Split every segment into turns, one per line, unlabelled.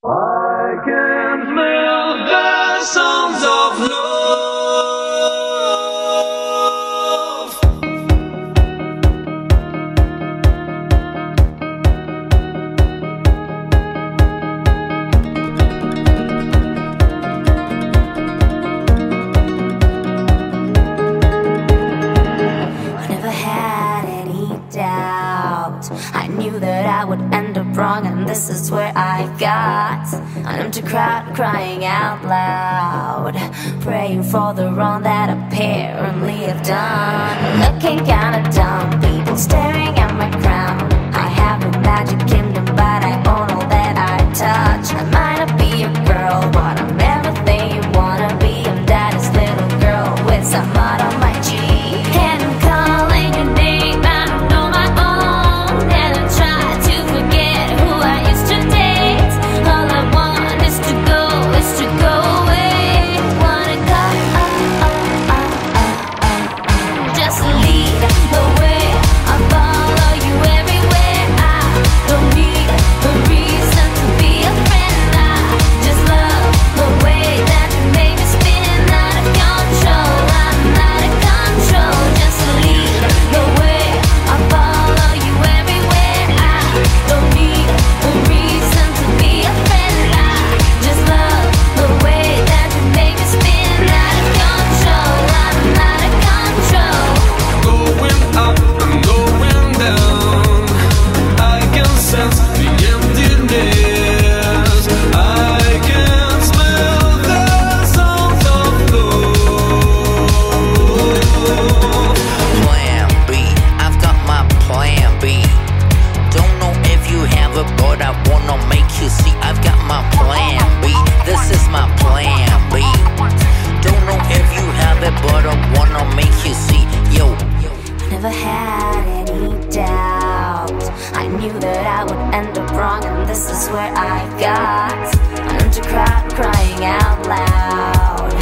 I can smell the sounds of love.
I never had any doubt. I knew that I would end up wrong, and this is where I got an empty crowd crying out loud, praying for the wrong that apparently I've done. Looking kinda dumb, people staring at my crown. I have a magic kingdom, but I own all that I touch. I might not be a girl, but I'm everything you wanna be. I'm daddy's little girl with some mud on my cheek. And I'm calling your name, I don't know my own. And I try to forget who I used to date. All I want is to go away. Wanna go, just lead the way. I follow you everywhere. I don't need a reason to be a friend. I just love the way that you make me spin out of control. I'm out of control. Just lead the way. I follow you everywhere. I don't need a reason to be a friend. I just love the way that you make me spin out of control. I'm out of control.
Going up and going down, I can sense the emptiness. I can smell the sounds of love.
Plan B, I've got my plan B. Don't know if you have it, but I wanna make you see. I've got my plan B, this is my plan B. Don't know if you have it, but I wanna make you see. Yo,
I never had any doubt. I knew that I would end up wrong, and this is where I got an empty crowd crying out loud,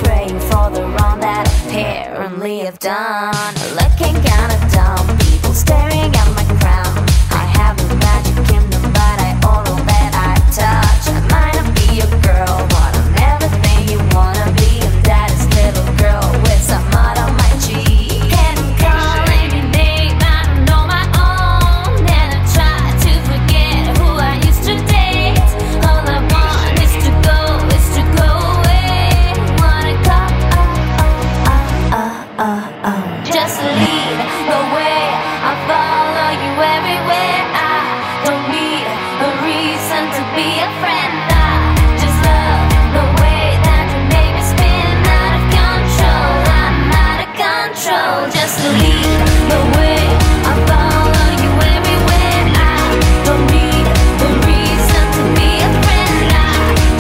praying for the wrong that apparently I've done. Looking kinda dumb, people staring at my crown. I have a magic kingdom, but I own all that I touch. I might not be a girl, but I'm everything you wanna be. I'm daddy's little girl with some mud on my cheek. And I'm calling your name, I don't know my own. And I try to forget who I used to date. All I want is to go away. Wanna go, just lead the way. I follow you everywhere. I don't need a reason to be a friend. I just love the way that you make me spin out of control. I'm out of control. Just lead the way. I follow you everywhere. I don't need a reason to be a friend. I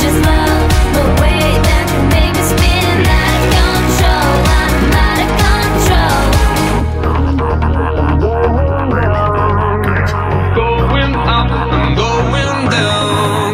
just love the way that you make me spin out of control. I'm out of control.
Going up and going down,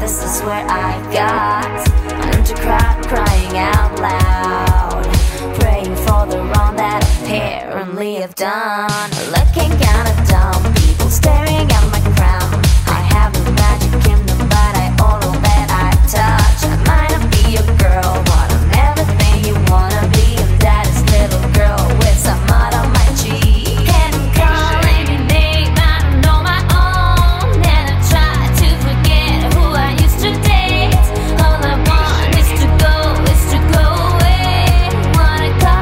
this is where I got into crowd crying out loud, praying for the wrong that apparently I've done. Looking kinda dumb, people staring at my crown. I have a magic kingdom, but I all that I touch. I might not be a girl, but I'm everything you wanna be. And that is little girl with some mud on my cheek. And I'm calling your name, I don't know my own. And I try to forget who I used to date. All I want is to go away. Wanna go,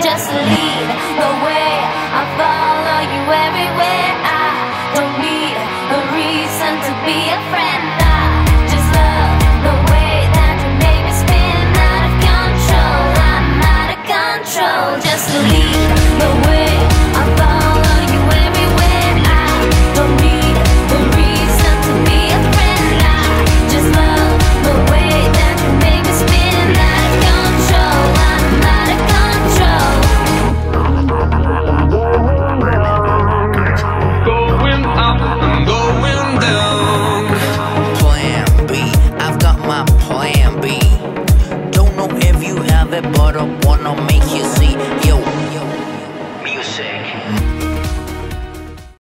just lead the way. I follow you everywhere. I don't need a reason to be a friend. I just love the way that you make me spin out of control. I'm out of control. Just lead the way. I follow you everywhere. I don't need a reason to be a friend. I just love the way that you make me spin out of control. I'm out of control.
Going up and going down.
Plan B, I've got my plan B. Don't know if you have it, but I wanna make you see.